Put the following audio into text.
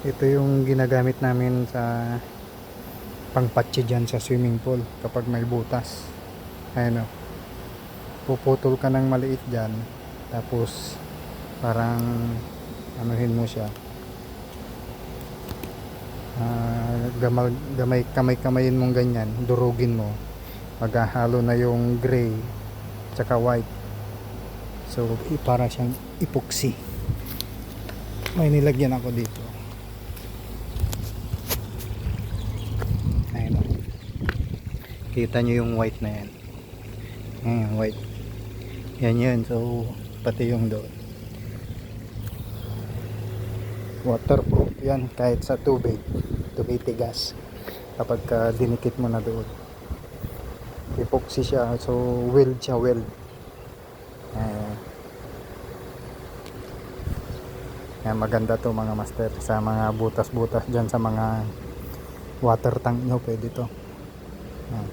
Ito yung ginagamit namin sa pangpatsi dyan sa swimming pool kapag may butas. Ayun o, puputol ka ng maliit dyan, tapos parang anuhin mo siya, kamay-kamayin mong ganyan, durugin mo, maghahalo na yung gray tsaka white. So para siyang epoxy. May nilagyan ako dito. Ayun o, kita nyo yung white na yan. Ayan, white. Yan yun. So pati yung doon, waterproof yan kahit sa tubig, tumitigas kapag dinikit mo na doon. Epoxy siya, so weld siya, weld. Yan, maganda to mga master sa mga butas-butas dyan sa mga water tank nyo, pwede to. Yan.